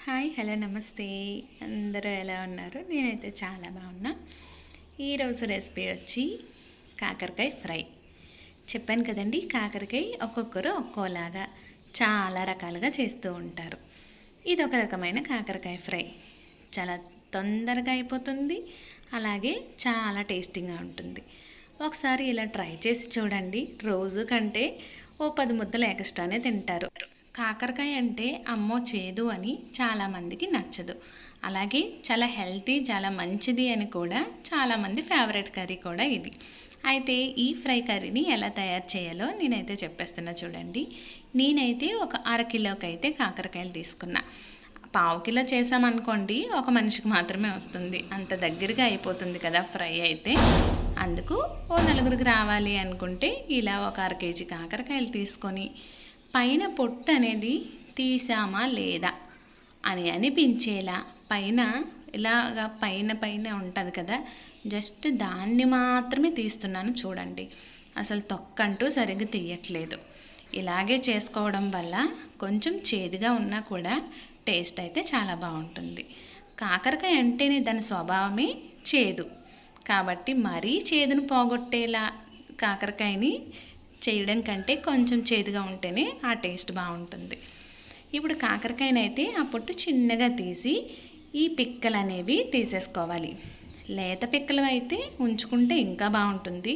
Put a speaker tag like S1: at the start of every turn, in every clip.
S1: Hi hello నమస్తే. అందరూ ఎలా ఉన్నారు? నేనైతే చాలా బాగున్నా. ఈరోజు రెసిపీ వచ్చి కాకరకాయ ఫ్రై. చెప్పాను కదండి, కాకరకాయ ఒక్కొక్కరు ఒక్కోలాగా చాలా రకాలుగా చేస్తూ ఉంటారు. ఇది ఒక రకమైన కాకరకాయ ఫ్రై. చాలా తొందరగా అయిపోతుంది, అలాగే చాలా టేస్టీగా ఉంటుంది. ఒకసారి ఇలా ట్రై చేసి చూడండి. రోజు కంటే ఓ 10 ముద్దలు ఎక్స్ట్రానే తింటారు. కాకరకాయ అంటే అమ్మో చేదు అని చాలామందికి నచ్చదు. అలాగే చాలా హెల్తీ, చాలా మంచిది అని కూడా చాలామంది ఫేవరెట్ కర్రీ కూడా ఇది. అయితే ఈ ఫ్రై కర్రీని ఎలా తయారు చేయాలో నేనైతే చెప్పేస్తున్నా చూడండి. నేనైతే ఒక అరకిలోకి అయితే కాకరకాయలు తీసుకున్నా. పావు కిలో చేసామనుకోండి, ఒక మనిషికి మాత్రమే వస్తుంది. అంత దగ్గరగా అయిపోతుంది కదా ఫ్రై అయితే. అందుకు ఓ నలుగురికి రావాలి అనుకుంటే ఇలా ఒక అర కేజీ కాకరకాయలు తీసుకొని పైన పొట్టు అనేది తీసామా లేదా అని అనిపించేలా పైన ఇలాగా పైన ఉంటుంది కదా, జస్ట్ దాన్ని మాత్రమే తీస్తున్నాను చూడండి. అసలు తొక్కంటూ సరిగ్గా తీయట్లేదు. ఇలాగే చేసుకోవడం వల్ల కొంచెం చేదుగా ఉన్నా కూడా టేస్ట్ అయితే చాలా బాగుంటుంది. కాకరకాయ అంటేనే దాని స్వభావమే చేదు కాబట్టి మరీ చేదును పోగొట్టేలా కాకరకాయని చేయడం కంటే కొంచెం చేదుగా ఉంటేనే ఆ టేస్ట్ బాగుంటుంది. ఇప్పుడు కాకరకాయనైతే ఆ పొట్టు చిన్నగా తీసి ఈ పిక్కలు అనేవి తీసేసుకోవాలి. లేత పిక్కలు అయితే ఉంచుకుంటే ఇంకా బాగుంటుంది,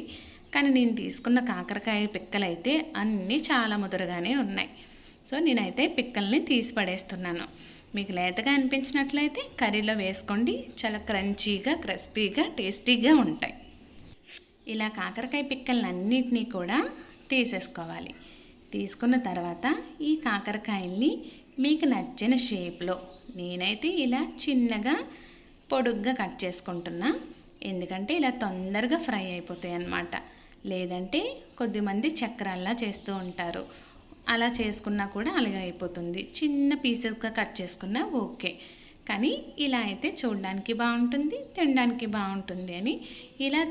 S1: కానీ నేను తీసుకున్న కాకరకాయ పిక్కలు అయితే అన్నీ చాలా ముదురుగానే ఉన్నాయి. సో నేనైతే పిక్కల్ని తీసి పడేస్తున్నాను. మీకు లేతగా అనిపించినట్లయితే కర్రీలో వేసుకోండి. చాలా క్రంచీగా, క్రిస్పీగా, టేస్టీగా ఉంటాయి. ఇలా కాకరకాయ పిక్కలన్నింటినీ కూడా తీసేసుకోవాలి. తీసుకున్న తర్వాత ఈ కాకరకాయల్ని మీకు నచ్చిన షేప్లో, నేనైతే ఇలా చిన్నగా పొడుగ్గా కట్ చేసుకుంటున్నా. ఎందుకంటే ఇలా తొందరగా ఫ్రై అయిపోతాయి అన్నమాట. లేదంటే కొద్దిమంది చక్రాల్లా చేస్తూ ఉంటారు. అలా చేసుకున్నా కూడా అలాగే అయిపోతుంది. చిన్న పీసెస్గా కట్ చేసుకున్నా ఓకే, కానీ ఇలా అయితే చూడడానికి బాగుంటుంది, తినడానికి బాగుంటుంది అని ఇలా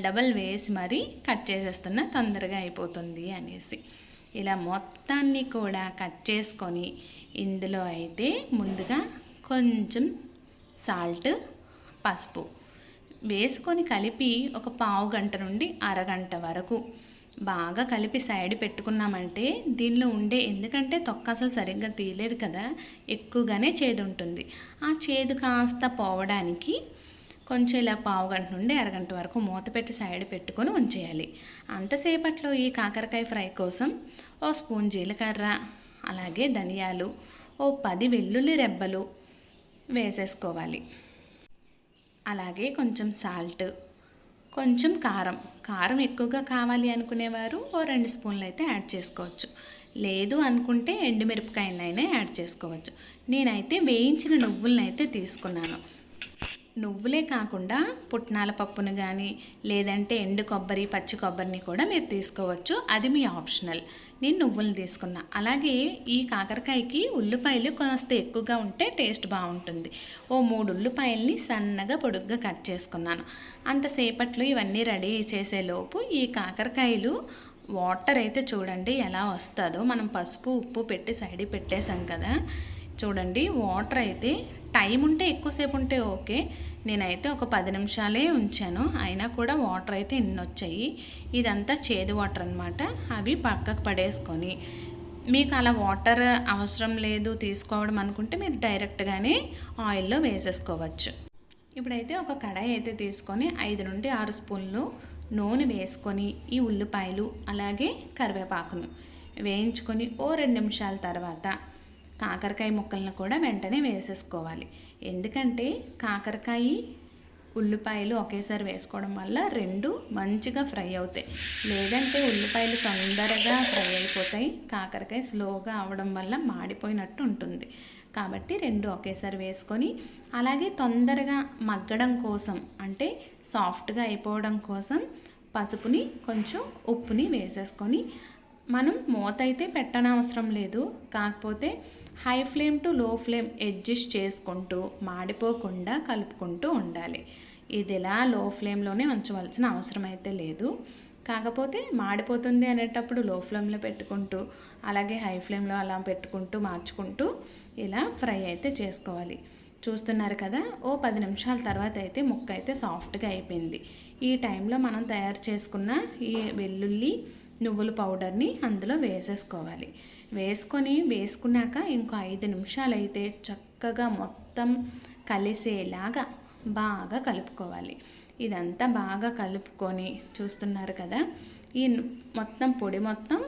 S1: డబల్ వేసి మరీ కట్ చేసేస్తున్నా, తొందరగా అయిపోతుంది అనేసి. ఇలా మొత్తాన్ని కూడా కట్ చేసుకొని ఇందులో అయితే ముందుగా కొంచెం సాల్ట్, పసుపు వేసుకొని కలిపి ఒక పావు గంట నుండి అరగంట వరకు బాగా కలిపి సైడ్ పెట్టుకున్నామంటే దీనిలో ఉండే, ఎందుకంటే తొక్క అసలు సరిగ్గా తీయలేదు కదా, ఎక్కువగానే చేదు ఉంటుంది. ఆ చేదు కాస్త పోవడానికి కొంచెం ఇలా పావు గంట నుండి అరగంట వరకు మూత పెట్టి సైడ్ పెట్టుకొని ఉంచేయాలి. అంతసేపట్లో ఈ కాకరకాయ ఫ్రై కోసం ఓ స్పూన్ జీలకర్ర, అలాగే ధనియాలు, ఓ 10 వెల్లుల్లి రెబ్బలు వేసేసుకోవాలి. అలాగే కొంచెం సాల్ట్, కొంచెం కారం ఎక్కువగా కావాలి అనుకునేవారు ఓ 2 స్పూన్లు అయితే యాడ్ చేసుకోవచ్చు. లేదు అనుకుంటే ఎండుమిరపకాయలైనా యాడ్ చేసుకోవచ్చు. నేనైతే వేయించిన నువ్వులను అయితే తీసుకున్నాను. నువ్వులే కాకుండా పుట్నాల పప్పును కానీ, లేదంటే ఎండు కొబ్బరి, పచ్చి కొబ్బరిని కూడా మీరు తీసుకోవచ్చు. అది మీ ఆప్షనల్. నేను నువ్వులను తీసుకున్నా. అలాగే ఈ కాకరకాయకి ఉల్లిపాయలు కాస్త ఎక్కువగా ఉంటే టేస్ట్ బాగుంటుంది. ఓ 3 ఉల్లిపాయల్ని సన్నగా పొడుగ్గా కట్ చేసుకున్నాను. అంతసేపట్లో ఇవన్నీ రెడీ చేసేలోపు ఈ కాకరకాయలు వాటర్ అయితే చూడండి ఎలా వస్తుందో. మనం పసుపు, ఉప్పు పెట్టి సైడ్ పెట్టేసాం కదా, చూడండి వాటర్ అయితే టైం ఉంటే ఎక్కువసేపు ఉంటే ఓకే. నేనైతే ఒక 10 నిమిషాలే ఉంచాను, అయినా కూడా వాటర్ అయితే ఇన్ని వచ్చాయి. ఇదంతా చేదు వాటర్ అనమాట. అవి పక్కకు పడేసుకొని, మీకు అలా వాటర్ అవసరం లేదు తీసుకోవడం అనుకుంటే మీరు డైరెక్ట్గానే ఆయిల్లో వేసేసుకోవచ్చు. ఇప్పుడైతే ఒక కడాయి అయితే తీసుకొని 5 నుండి 6 స్పూన్లు నూనె వేసుకొని ఈ ఉల్లిపాయలు అలాగే కరివేపాకును వేయించుకొని ఓ 2 నిమిషాల తర్వాత కాకరకాయ ముక్కలను కూడా వెంటనే వేసేసుకోవాలి. ఎందుకంటే కాకరకాయ, ఉల్లిపాయలు ఒకేసారి వేసుకోవడం వల్ల 2 మంచిగా ఫ్రై అవుతాయి. లేదంటే ఉల్లిపాయలు తొందరగా ఫ్రై అయిపోతాయి, కాకరకాయ స్లోగా అవడం వల్ల మాడిపోయినట్టు ఉంటుంది. కాబట్టి 2 ఒకేసారి వేసుకొని, అలాగే తొందరగా మగ్గడం కోసం, అంటే సాఫ్ట్గా అయిపోవడం కోసం పసుపుని, కొంచెం ఉప్పుని వేసేసుకొని, మనం మూత అయితే పెట్టనవసరం లేదు. కాకపోతే హై ఫ్లేమ్ టు లో ఫ్లేమ్ అడ్జస్ట్ చేసుకుంటూ మాడిపోకుండా కలుపుకుంటూ ఉండాలి. ఇది ఇలా లో ఫ్లేమ్లోనే ఉంచవలసిన అవసరం అయితే లేదు. కాకపోతే మాడిపోతుంది అనేటప్పుడు లో ఫ్లేమ్లో పెట్టుకుంటూ, అలాగే హై ఫ్లేమ్లో అలా పెట్టుకుంటూ మార్చుకుంటూ ఇలా ఫ్రై అయితే చేసుకోవాలి. చూస్తున్నారు కదా, ఓ 10 నిమిషాల తర్వాత అయితే ముక్క అయితే సాఫ్ట్గా అయిపోయింది. ఈ టైంలో మనం తయారు చేసుకున్న ఈ వెల్లుల్లి నువ్వుల పౌడర్ని అందులో వేసేసుకోవాలి. వేసుకున్నాక ఇంకో 5 నిమిషాలు అయితే చక్కగా మొత్తం కలిసేలాగా బాగా కలుపుకోవాలి. ఇదంతా బాగా కలుపుకొని చూస్తున్నారు కదా, ఈ మొత్తం పొడి మొత్తం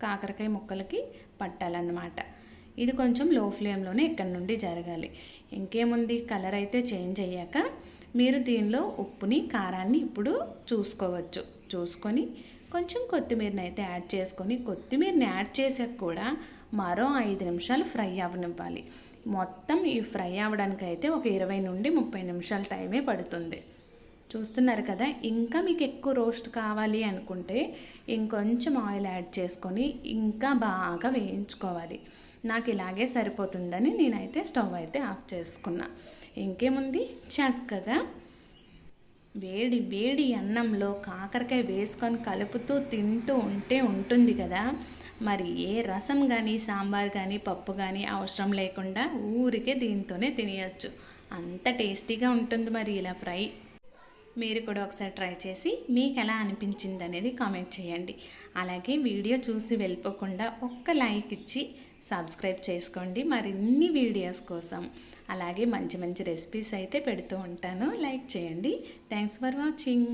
S1: కాకరకాయ ముక్కలకి పట్టాలన్నమాట. ఇది కొంచెం లో ఫ్లేమ్లోనే ఇక్కడ నుండి జరగాలి. ఇంకేముంది, కలర్ అయితే చేంజ్ అయ్యాక మీరు దీనిలో ఉప్పుని కారాన్ని ఇప్పుడు చూసుకోవచ్చు. చూసుకొని కొంచెం కొత్తిమీరని అయితే యాడ్ చేసుకొని, కొత్తిమీరని యాడ్ చేసాక కూడా మరో 5 నిమిషాలు ఫ్రై అవ్వనివ్వాలి. మొత్తం ఈ ఫ్రై అవ్వడానికి అయితే ఒక 20 నుండి 30 నిమిషాల టైమే పడుతుంది. చూస్తున్నారు కదా, ఇంకా మీకు ఎక్కువ రోస్ట్ కావాలి అనుకుంటే ఇంకొంచెం ఆయిల్ యాడ్ చేసుకొని ఇంకా బాగా వేయించుకోవాలి. నాకు ఇలాగే సరిపోతుందని నేనైతే స్టవ్ అయితే ఆఫ్ చేసుకున్నా. ఇంకేముంది, చక్కగా వేడి వేడి అన్నంలో కాకరకాయ వేసుకొని కలుపుతూ తింటూ ఉంటే ఉంటుంది కదా, మరి ఏ రసం కానీ సాంబార్ కానీ పప్పు కానీ అవసరం లేకుండా ఊరికే దీంతోనే తినేయచ్చు. అంత టేస్టీగా ఉంటుంది మరి ఇలా ఫ్రై. మీరు కూడా ఒకసారి ట్రై చేసి మీకు ఎలా అనిపించింది అనేది కామెంట్ చేయండి. అలాగే వీడియో చూసి వెళ్ళిపోకుండా ఒక్క లైక్ ఇచ్చి సబ్స్క్రైబ్ చేసుకోండి మరిన్ని వీడియోస్ కోసం. అలాగే మంచి మంచి రెసిపీస్ అయితే పెడుతూ ఉంటాను, లైక్ చేయండి. Thanks for watching.